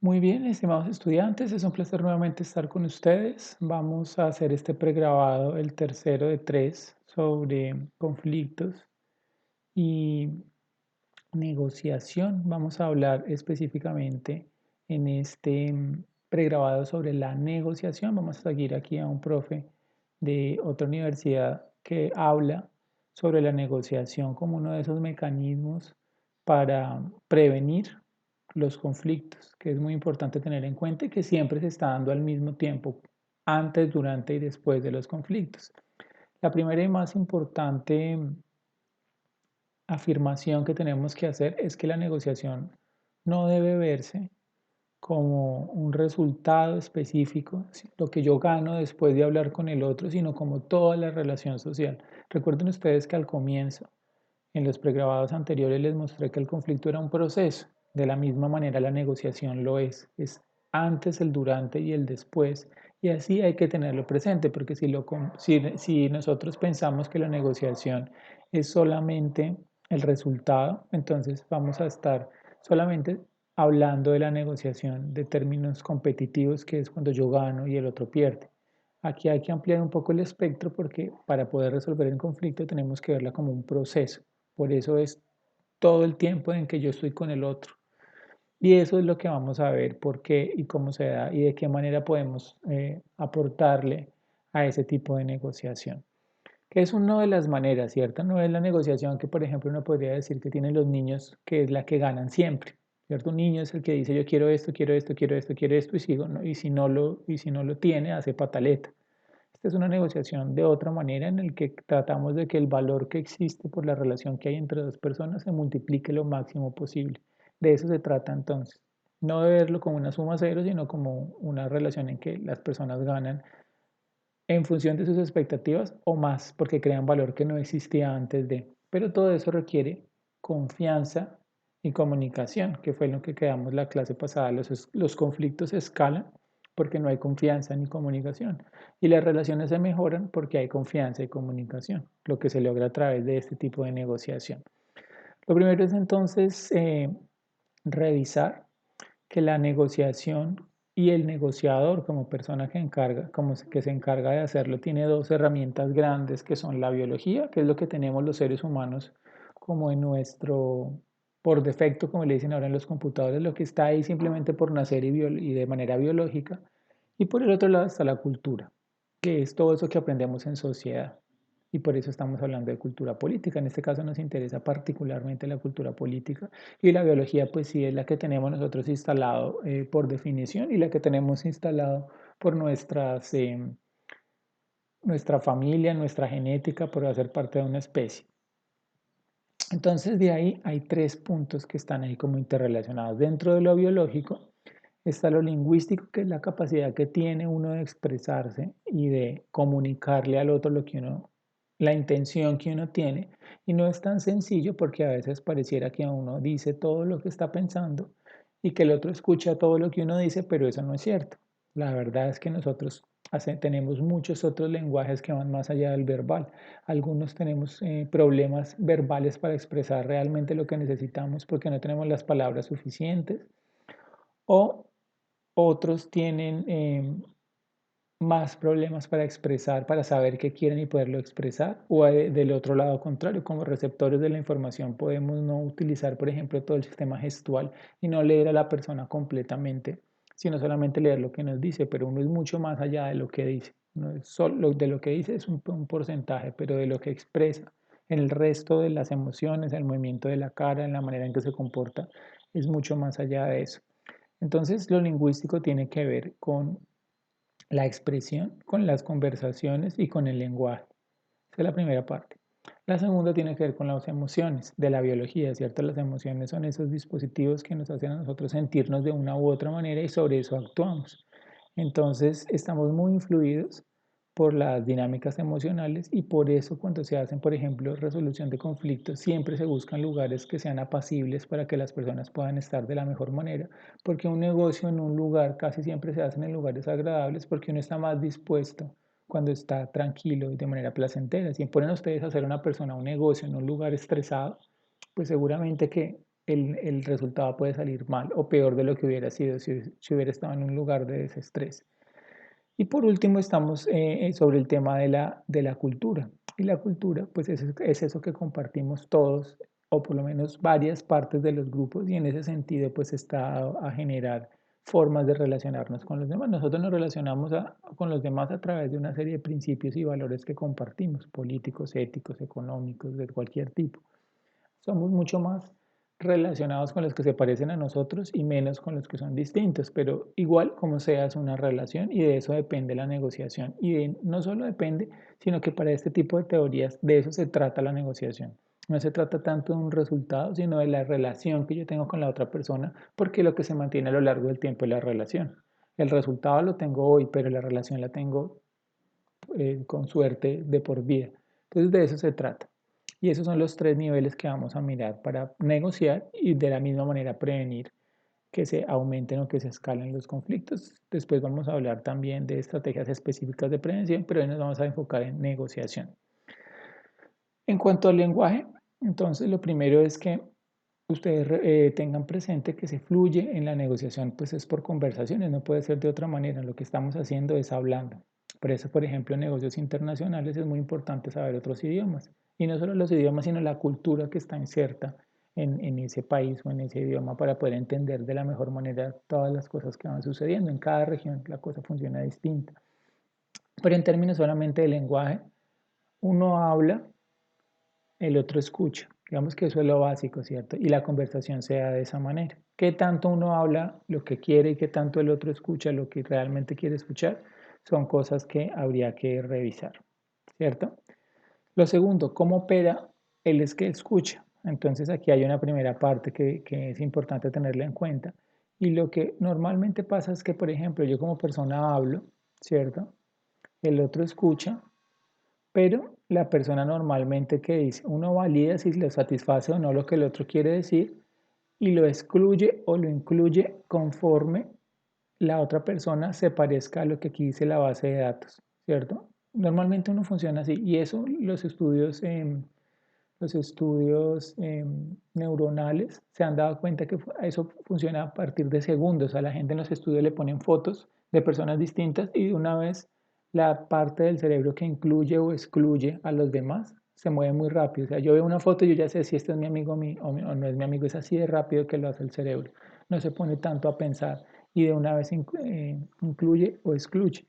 Muy bien, estimados estudiantes, es un placer nuevamente estar con ustedes. Vamos a hacer este pregrabado, el tercero de tres, sobre conflictos y negociación. Vamos a hablar específicamente en este pregrabado sobre la negociación. Vamos a seguir aquí a un profe de otra universidad que habla sobre la negociación como uno de esos mecanismos para prevenir los conflictos, que es muy importante tener en cuenta y que siempre se está dando al mismo tiempo, antes, durante y después de los conflictos. La primera y más importante afirmación que tenemos que hacer es que la negociación no debe verse como un resultado específico, lo que yo gano después de hablar con el otro, sino como toda la relación social. Recuerden ustedes que al comienzo, en los pregrabados anteriores, les mostré que el conflicto era un proceso. De la misma manera, la negociación lo es. Es antes, el durante y el después. Y así hay que tenerlo presente, porque si nosotros pensamos que la negociación es solamente el resultado, entonces vamos a estar solamente hablando de la negociación de términos competitivos, que es cuando yo gano y el otro pierde. Aquí hay que ampliar un poco el espectro porque para poder resolver el conflicto tenemos que verla como un proceso. Por eso es todo el tiempo en que yo estoy con el otro. Y eso es lo que vamos a ver por qué y cómo se da y de qué manera podemos aportarle a ese tipo de negociación. Que es una de las maneras, ¿cierto? No es la negociación que, por ejemplo, uno podría decir que tienen los niños, que es la que ganan siempre, ¿cierto? Un niño es el que dice yo quiero esto, quiero esto, quiero esto, quiero esto, y si no lo tiene, hace pataleta. Esta es una negociación de otra manera en el que tratamos de que el valor que existe por la relación que hay entre dos personas se multiplique lo máximo posible. De eso se trata entonces. No de verlo como una suma cero, sino como una relación en que las personas ganan en función de sus expectativas o más, porque crean valor que no existía antes de. Pero todo eso requiere confianza y comunicación, que fue lo que quedamos la clase pasada. Los conflictos escalan porque no hay confianza ni comunicación. Y las relaciones se mejoran porque hay confianza y comunicación, lo que se logra a través de este tipo de negociación. Lo primero es entonces revisar que la negociación y el negociador como persona que se encarga de hacerlo, tiene dos herramientas grandes que son la biología, que es lo que tenemos los seres humanos como en nuestro, por defecto, como le dicen ahora en los computadores, lo que está ahí simplemente por nacer y de manera biológica. Y por el otro lado está la cultura, que es todo eso que aprendemos en sociedad. Y por eso estamos hablando de cultura política. En este caso nos interesa particularmente la cultura política y la biología, pues sí, es la que tenemos nosotros instalado por definición y la que tenemos instalado por nuestra familia, nuestra genética, por hacer parte de una especie. Entonces, de ahí hay tres puntos que están ahí como interrelacionados. Dentro de lo biológico está lo lingüístico, que es la capacidad que tiene uno de expresarse y de comunicarle al otro la intención que uno tiene. Y no es tan sencillo porque a veces pareciera que uno dice todo lo que está pensando y que el otro escucha todo lo que uno dice, pero eso no es cierto. La verdad es que nosotros tenemos muchos otros lenguajes que van más allá del verbal. Algunos tenemos problemas verbales para expresar realmente lo que necesitamos porque no tenemos las palabras suficientes o otros tienen más problemas para expresar, para saber qué quieren y poderlo expresar. O del otro lado contrario, como receptores de la información podemos no utilizar, por ejemplo, todo el sistema gestual y no leer a la persona completamente, sino solamente leer lo que nos dice, pero uno es mucho más allá de lo que dice. No es solo de lo que dice es un porcentaje, pero de lo que expresa en el resto de las emociones, el movimiento de la cara, en la manera en que se comporta, es mucho más allá de eso. Entonces, lo lingüístico tiene que ver con la expresión, con las conversaciones y con el lenguaje. Esa es la primera parte. La segunda tiene que ver con las emociones de la biología, ¿cierto? Las emociones son esos dispositivos que nos hacen a nosotros sentirnos de una u otra manera y sobre eso actuamos. Entonces, estamos muy influidos por las dinámicas emocionales y por eso cuando se hacen, por ejemplo, resolución de conflictos, siempre se buscan lugares que sean apacibles para que las personas puedan estar de la mejor manera, porque un negocio en un lugar casi siempre se hace en lugares agradables porque uno está más dispuesto cuando está tranquilo y de manera placentera. Si ponen ustedes a hacer una persona un negocio en un lugar estresado, pues seguramente que el resultado puede salir mal o peor de lo que hubiera sido si hubiera estado en un lugar de desestrés. Y por último estamos sobre el tema de la cultura. Y la cultura, pues es eso que compartimos todos, o por lo menos varias partes de los grupos, y en ese sentido, pues está a generar formas de relacionarnos con los demás. Nosotros nos relacionamos con los demás a través de una serie de principios y valores que compartimos, políticos, éticos, económicos, de cualquier tipo. Somos mucho más relacionados con los que se parecen a nosotros y menos con los que son distintos, pero igual como sea es una relación y de eso depende la negociación. No solo depende, sino que para este tipo de teorías de eso se trata la negociación. No se trata tanto de un resultado, sino de la relación que yo tengo con la otra persona, porque lo que se mantiene a lo largo del tiempo es la relación. El resultado lo tengo hoy, pero la relación la tengo con suerte de por vida. Entonces de eso se trata. Y esos son los tres niveles que vamos a mirar para negociar y de la misma manera prevenir que se aumenten o que se escalen los conflictos. Después vamos a hablar también de estrategias específicas de prevención, pero hoy nos vamos a enfocar en negociación. En cuanto al lenguaje, entonces lo primero es que ustedes tengan presente que se fluye en la negociación, pues es por conversaciones, no puede ser de otra manera. Lo que estamos haciendo es hablando. Por eso, por ejemplo, en negocios internacionales es muy importante saber otros idiomas. Y no solo los idiomas, sino la cultura que está inserta en ese país o en ese idioma para poder entender de la mejor manera todas las cosas que van sucediendo. En cada región la cosa funciona distinta. Pero en términos solamente de lenguaje, uno habla, el otro escucha. Digamos que eso es lo básico, ¿cierto? Y la conversación se da de esa manera. ¿Qué tanto uno habla lo que quiere y qué tanto el otro escucha lo que realmente quiere escuchar? Son cosas que habría que revisar, ¿cierto? Lo segundo, ¿cómo opera el es que escucha? Entonces aquí hay una primera parte que es importante tenerla en cuenta. Y lo que normalmente pasa es que, por ejemplo, yo como persona hablo, ¿cierto? El otro escucha, pero la persona normalmente que dice, uno valida si lo satisface o no lo que el otro quiere decir y lo excluye o lo incluye conforme la otra persona se parezca a lo que aquí dice la base de datos, ¿cierto? Normalmente uno funciona así y eso los estudios neuronales se han dado cuenta que eso funciona a partir de segundos. A la gente en los estudios le ponen fotos de personas distintas y de una vez la parte del cerebro que incluye o excluye a los demás se mueve muy rápido. O sea, yo veo una foto y yo ya sé si este es mi amigo o no es mi amigo. Es así de rápido que lo hace el cerebro. No se pone tanto a pensar y de una vez incluye o excluye.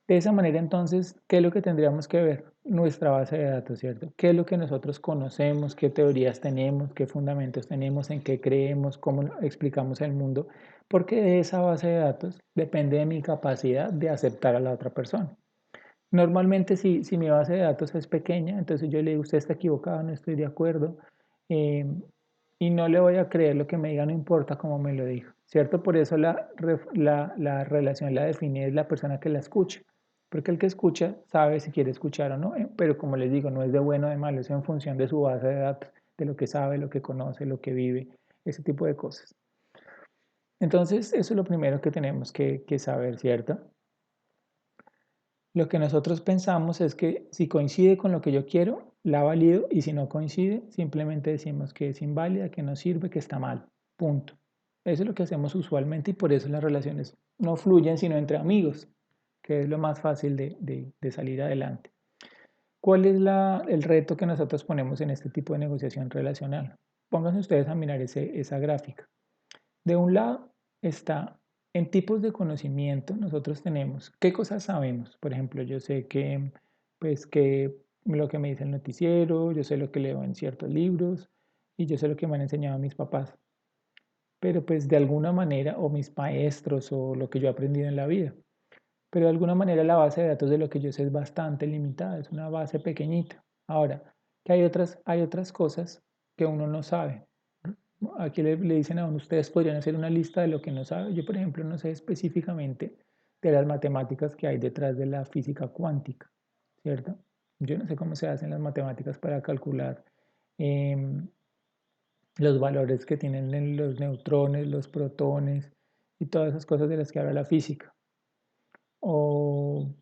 De esa manera, entonces, ¿qué es lo que tendríamos que ver? Nuestra base de datos, ¿cierto? ¿Qué es lo que nosotros conocemos? ¿Qué teorías tenemos? ¿Qué fundamentos tenemos? ¿En qué creemos? ¿Cómo explicamos el mundo? Porque de esa base de datos depende de mi capacidad de aceptar a la otra persona. Normalmente, si mi base de datos es pequeña, entonces yo le digo, usted está equivocado, no estoy de acuerdo, eh, y no le voy a creer lo que me diga, no importa cómo me lo dijo, ¿cierto? Por eso la relación la define es la persona que la escucha, porque el que escucha sabe si quiere escuchar o no, pero como les digo, no es de bueno o de malo, es en función de su base de datos, de lo que sabe, lo que conoce, lo que vive, ese tipo de cosas. Entonces, eso es lo primero que tenemos que saber, ¿cierto? Lo que nosotros pensamos es que si coincide con lo que yo quiero, la valido y si no coincide, simplemente decimos que es inválida, que no sirve, que está mal. Punto. Eso es lo que hacemos usualmente y por eso las relaciones no fluyen sino entre amigos, que es lo más fácil de salir adelante. ¿Cuál es el reto que nosotros ponemos en este tipo de negociación relacional? Pónganse ustedes a mirar esa gráfica. De un lado está en tipos de conocimiento, nosotros tenemos qué cosas sabemos. Por ejemplo, yo sé que, pues, que lo que me dice el noticiero, yo sé lo que leo en ciertos libros y yo sé lo que me han enseñado mis papás. Pero pues de alguna manera, o mis maestros, o lo que yo he aprendido en la vida. Pero de alguna manera la base de datos de lo que yo sé es bastante limitada, es una base pequeñita. Ahora, que hay otras cosas que uno no sabe. Aquí le dicen a uno, ustedes podrían hacer una lista de lo que no sabe. Yo, por ejemplo, no sé específicamente de las matemáticas que hay detrás de la física cuántica, ¿cierto? Yo no sé cómo se hacen las matemáticas para calcular em, los valores que tienen los neutrones, los protones y todas esas cosas de las que habla la física. O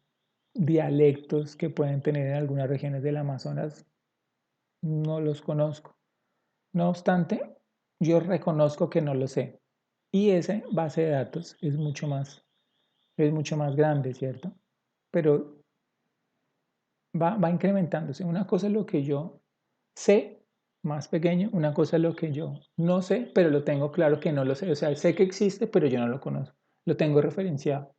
dialectos que pueden tener en algunas regiones del Amazonas, no los conozco. No obstante, yo reconozco que no lo sé. Y esa base de datos es mucho más grande, ¿cierto? Pero va incrementándose. Una cosa es lo que yo sé, más pequeño, una cosa es lo que yo no sé, pero lo tengo claro que no lo sé. O sea, sé que existe, pero yo no lo conozco. Lo tengo referenciado.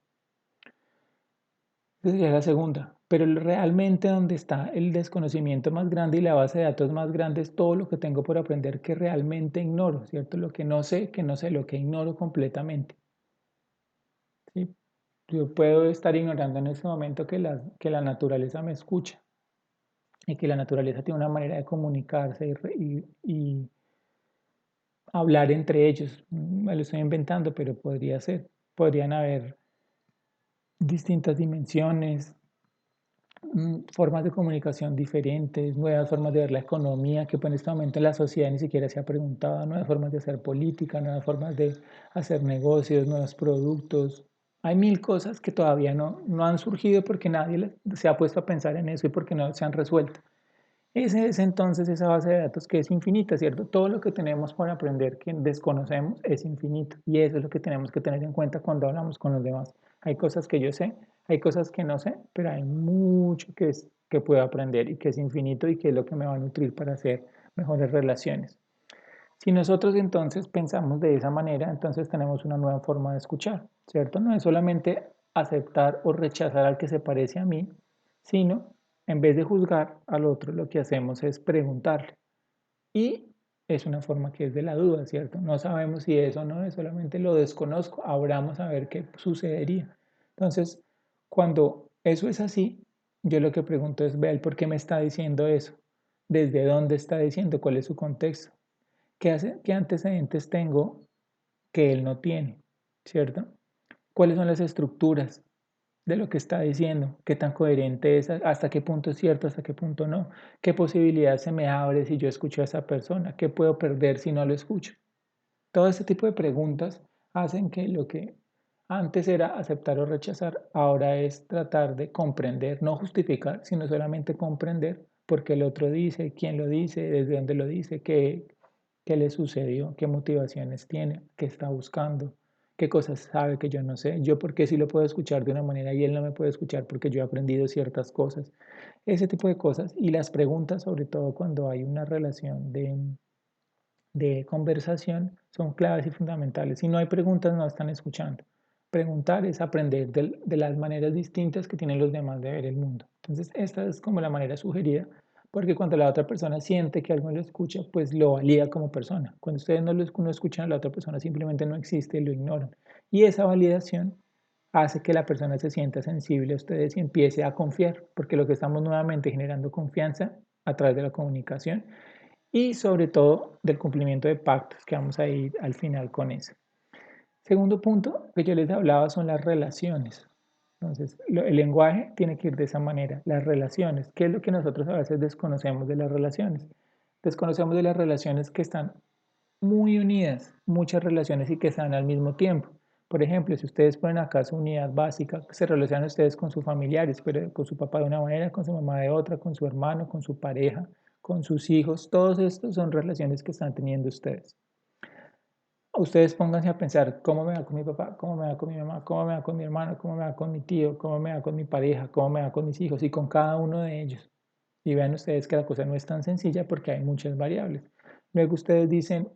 Esa sería la segunda. Pero realmente donde está el desconocimiento más grande y la base de datos más grande es todo lo que tengo por aprender que realmente ignoro, ¿cierto? Lo que no sé, lo que ignoro completamente, ¿sí? Yo puedo estar ignorando en este momento que la naturaleza me escucha y que la naturaleza tiene una manera de comunicarse y hablar entre ellos. Me lo estoy inventando, pero podría ser. Podrían haber distintas dimensiones, formas de comunicación diferentes, nuevas formas de ver la economía, que pues en este momento en la sociedad ni siquiera se ha preguntado, nuevas formas de hacer política, nuevas formas de hacer negocios, nuevos productos. Hay mil cosas que todavía no han surgido porque nadie se ha puesto a pensar en eso y porque no se han resuelto. Ese es entonces esa base de datos que es infinita, ¿cierto? Todo lo que tenemos por aprender que desconocemos es infinito y eso es lo que tenemos que tener en cuenta cuando hablamos con los demás. Hay cosas que yo sé, hay cosas que no sé, pero hay mucho que puedo aprender y que es infinito y que es lo que me va a nutrir para hacer mejores relaciones. Si nosotros entonces pensamos de esa manera, entonces tenemos una nueva forma de escuchar, ¿cierto? No es solamente aceptar o rechazar al que se parece a mí, sino en vez de juzgar al otro, lo que hacemos es preguntarle. Y es una forma que es de la duda, ¿cierto? No sabemos si eso o no es, solamente lo desconozco, abramos a ver qué sucedería. Entonces, cuando eso es así, yo lo que pregunto es, ve, ¿por qué me está diciendo eso? ¿Desde dónde está diciendo? ¿Cuál es su contexto? ¿Qué antecedentes tengo que él no tiene? ¿Cierto? ¿Cuáles son las estructuras de lo que está diciendo? ¿Qué tan coherente es? ¿Hasta qué punto es cierto? ¿Hasta qué punto no? ¿Qué posibilidad se me abre si yo escucho a esa persona? ¿Qué puedo perder si no lo escucho? Todo este tipo de preguntas hacen que lo que antes era aceptar o rechazar, ahora es tratar de comprender, no justificar, sino solamente comprender por qué el otro dice, quién lo dice, desde dónde lo dice, qué le sucedió, qué motivaciones tiene, qué está buscando, qué cosas sabe que yo no sé, yo por qué sí lo puedo escuchar de una manera y él no me puede escuchar porque yo he aprendido ciertas cosas, ese tipo de cosas y las preguntas, sobre todo cuando hay una relación de conversación son claves y fundamentales. Si no hay preguntas, no están escuchando. Preguntar es aprender de las maneras distintas que tienen los demás de ver el mundo. Entonces, esta es como la manera sugerida, porque cuando la otra persona siente que alguien lo escucha, pues lo valida como persona. Cuando ustedes no escuchan a la otra persona, simplemente no existe, lo ignoran. Y esa validación hace que la persona se sienta sensible a ustedes y empiece a confiar, porque lo que estamos nuevamente generando confianza a través de la comunicación y sobre todo del cumplimiento de pactos, que vamos a ir al final con eso. Segundo punto que yo les hablaba son las relaciones. Entonces, el lenguaje tiene que ir de esa manera. Las relaciones, ¿qué es lo que nosotros a veces desconocemos de las relaciones? Desconocemos de las relaciones que están muy unidas, muchas relaciones y que están al mismo tiempo. Por ejemplo, si ustedes ponen acá su unidad básica, se relacionan ustedes con sus familiares, pero con su papá de una manera, con su mamá de otra, con su hermano, con su pareja, con sus hijos, todos estos son relaciones que están teniendo ustedes. Ustedes pónganse a pensar cómo me va con mi papá, cómo me va con mi mamá, cómo me va con mi hermano, cómo me va con mi tío, cómo me va con mi pareja, cómo me va con mis hijos y con cada uno de ellos. Y vean ustedes que la cosa no es tan sencilla porque hay muchas variables. Luego ustedes dicen,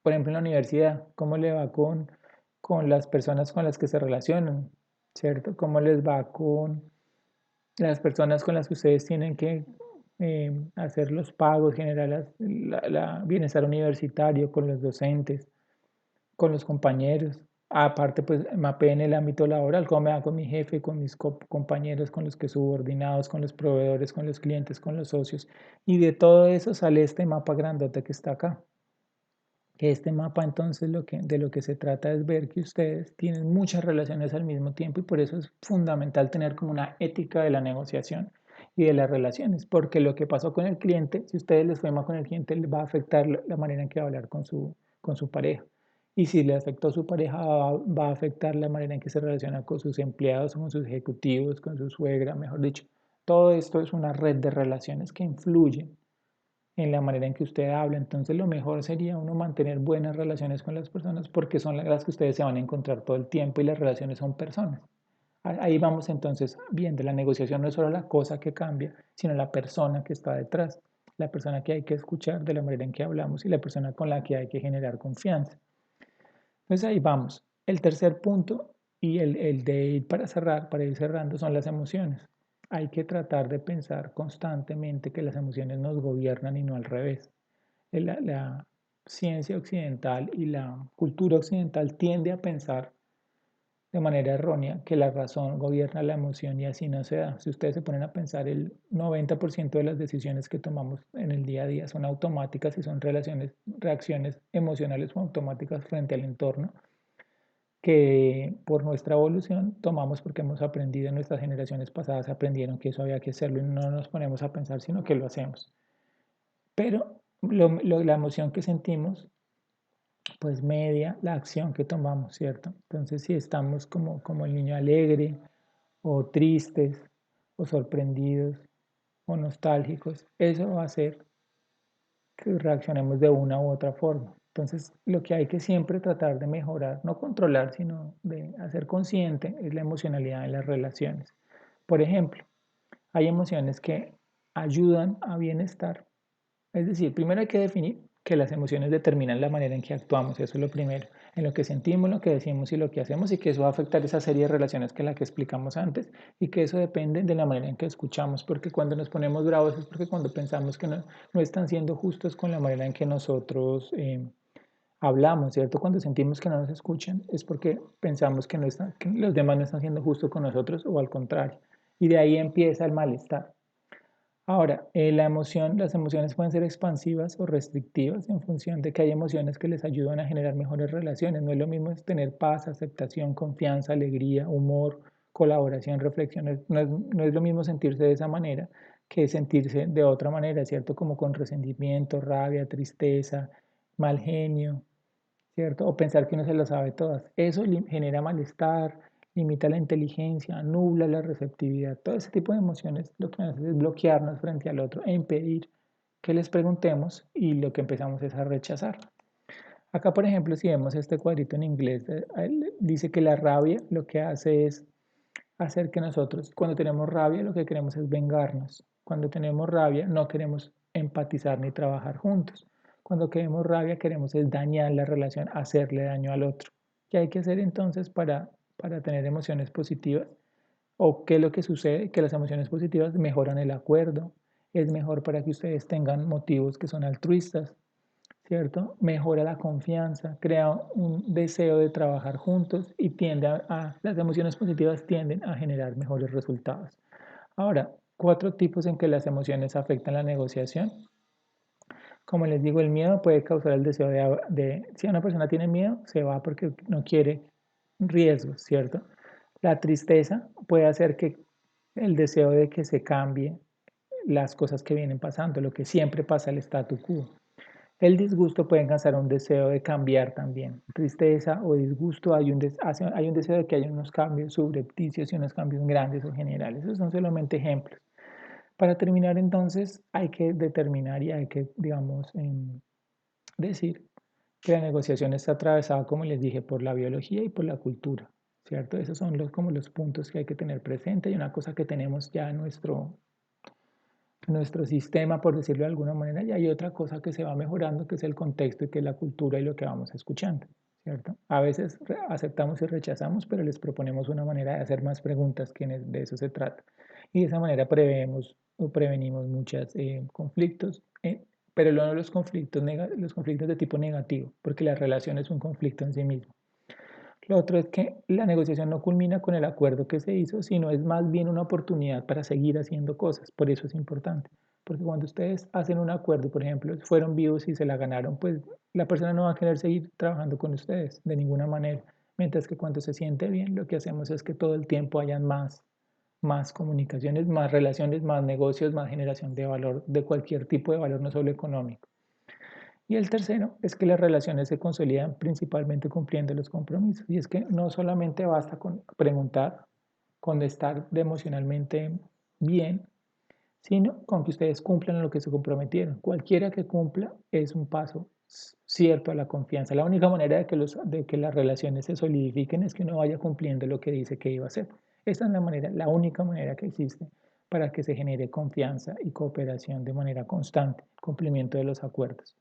por ejemplo, en la universidad, ¿cómo le va con las personas con las que se relacionan? ¿Cierto? ¿Cómo les va con las personas con las que ustedes tienen que hacer los pagos, generar bienestar universitario, con los docentes, con los compañeros? Aparte, pues mapé en el ámbito laboral, cómo me va con mi jefe, con mis compañeros, con los que subordinados, con los proveedores, con los clientes, con los socios. Y de todo eso sale este mapa grandote que está acá. Que este mapa entonces de lo que se trata es ver que ustedes tienen muchas relaciones al mismo tiempo y por eso es fundamental tener como una ética de la negociación y de las relaciones, porque lo que pasó con el cliente, si a ustedes les fue mal con el cliente, les va a afectar la manera en que va a hablar con su pareja. Y si le afectó a su pareja, va a afectar la manera en que se relaciona con sus empleados, con sus ejecutivos, con su suegra, mejor dicho. Todo esto es una red de relaciones que influyen en la manera en que usted habla. Entonces lo mejor sería uno mantener buenas relaciones con las personas porque son las que ustedes se van a encontrar todo el tiempo y las relaciones son personas. Ahí vamos entonces viendo, la negociación no es solo la cosa que cambia, sino la persona que está detrás, la persona que hay que escuchar de la manera en que hablamos y la persona con la que hay que generar confianza. Entonces ahí vamos. El tercer punto y el de ir para cerrar, para ir cerrando, son las emociones. Hay que tratar de pensar constantemente que las emociones nos gobiernan y no al revés. La ciencia occidental y la cultura occidental tiende a pensar de manera errónea que la razón gobierna la emoción y así no se da. Si ustedes se ponen a pensar, el 90% de las decisiones que tomamos en el día a día son automáticas y son reacciones emocionales o automáticas frente al entorno que por nuestra evolución tomamos porque hemos aprendido, en nuestras generaciones pasadas aprendieron que eso había que hacerlo y no nos ponemos a pensar, sino que lo hacemos. Pero la emoción que sentimos pues media la acción que tomamos, ¿cierto? Entonces, si estamos como el niño alegre o tristes o sorprendidos o nostálgicos, eso va a hacer que reaccionemos de una u otra forma. Entonces, lo que hay que siempre tratar de mejorar, no controlar, sino de hacer consciente, es la emocionalidad en las relaciones. Por ejemplo, hay emociones que ayudan a bienestar. Es decir, primero hay que definir que las emociones determinan la manera en que actuamos, eso es lo primero, en lo que sentimos, lo que decimos y lo que hacemos, y que eso va a afectar esa serie de relaciones que la que explicamos antes, y que eso depende de la manera en que escuchamos, porque cuando nos ponemos bravos es porque cuando pensamos que no están siendo justos con la manera en que nosotros hablamos, ¿cierto? Cuando sentimos que no nos escuchan es porque pensamos que los demás no están siendo justos con nosotros o al contrario, y de ahí empieza el malestar. Ahora, las emociones pueden ser expansivas o restrictivas en función de que hay emociones que les ayudan a generar mejores relaciones. No es lo mismo tener paz, aceptación, confianza, alegría, humor, colaboración, reflexión. No es lo mismo sentirse de esa manera que sentirse de otra manera, ¿cierto? Como con resentimiento, rabia, tristeza, mal genio, ¿cierto? O pensar que uno se las sabe todas. Eso genera malestar, limita la inteligencia, nubla la receptividad. Todo ese tipo de emociones lo que hace es bloquearnos frente al otro e impedir que les preguntemos y lo que empezamos es a rechazar. Acá, por ejemplo, si vemos este cuadrito en inglés, dice que la rabia lo que hace es hacer que nosotros, cuando tenemos rabia, lo que queremos es vengarnos. Cuando tenemos rabia, no queremos empatizar ni trabajar juntos. Cuando queremos rabia, queremos es dañar la relación, hacerle daño al otro. ¿Qué hay que hacer entonces para tener emociones positivas? ¿O qué es lo que sucede? Que las emociones positivas mejoran el acuerdo, es mejor para que ustedes tengan motivos que son altruistas, ¿cierto? Mejora la confianza, crea un deseo de trabajar juntos y las emociones positivas tienden a generar mejores resultados. Ahora, 4 tipos en que las emociones afectan la negociación. Como les digo, el miedo puede causar el deseo si una persona tiene miedo, se va porque no quiere riesgos, ¿cierto? La tristeza puede hacer que el deseo de que se cambie las cosas que vienen pasando, lo que siempre pasa, el statu quo. El disgusto puede alcanzar un deseo de cambiar también. Tristeza o disgusto, hay un deseo de que haya unos cambios subrepticios y unos cambios grandes o generales. Esos son solamente ejemplos. Para terminar, entonces, hay que determinar y hay que, digamos, decir que la negociación está atravesada, como les dije, por la biología y por la cultura, ¿cierto? Esos son como los puntos que hay que tener presente y una cosa que tenemos ya en nuestro sistema, por decirlo de alguna manera, y hay otra cosa que se va mejorando, que es el contexto y que es la cultura y lo que vamos escuchando, ¿cierto? A veces aceptamos y rechazamos, pero les proponemos una manera de hacer más preguntas, que de eso se trata. Y de esa manera prevemos o prevenimos muchos conflictos, pero no los conflictos de tipo negativo, porque la relación es un conflicto en sí mismo. Lo otro es que la negociación no culmina con el acuerdo que se hizo, sino es más bien una oportunidad para seguir haciendo cosas. Por eso es importante. Porque cuando ustedes hacen un acuerdo, por ejemplo, fueron vivos y se la ganaron, pues la persona no va a querer seguir trabajando con ustedes de ninguna manera. Mientras que cuando se siente bien, lo que hacemos es que todo el tiempo hayan más comunicaciones, más relaciones, más negocios, más generación de valor, de cualquier tipo de valor, no solo económico. Y el tercero es que las relaciones se consolidan principalmente cumpliendo los compromisos. Y es que no solamente basta con preguntar, con estar emocionalmente bien, sino con que ustedes cumplan lo que se comprometieron. Cualquiera que cumpla es un paso cierto a la confianza. La única manera de que las relaciones se solidifiquen es que uno vaya cumpliendo lo que dice que iba a hacer. Esa es la manera, la única manera que existe para que se genere confianza y cooperación de manera constante, cumplimiento de los acuerdos.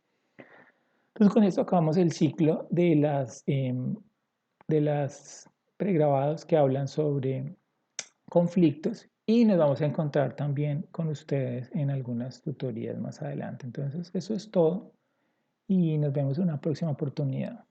Entonces, con esto acabamos el ciclo de las pregrabados que hablan sobre conflictos y nos vamos a encontrar también con ustedes en algunas tutorías más adelante. Entonces, eso es todo y nos vemos en una próxima oportunidad.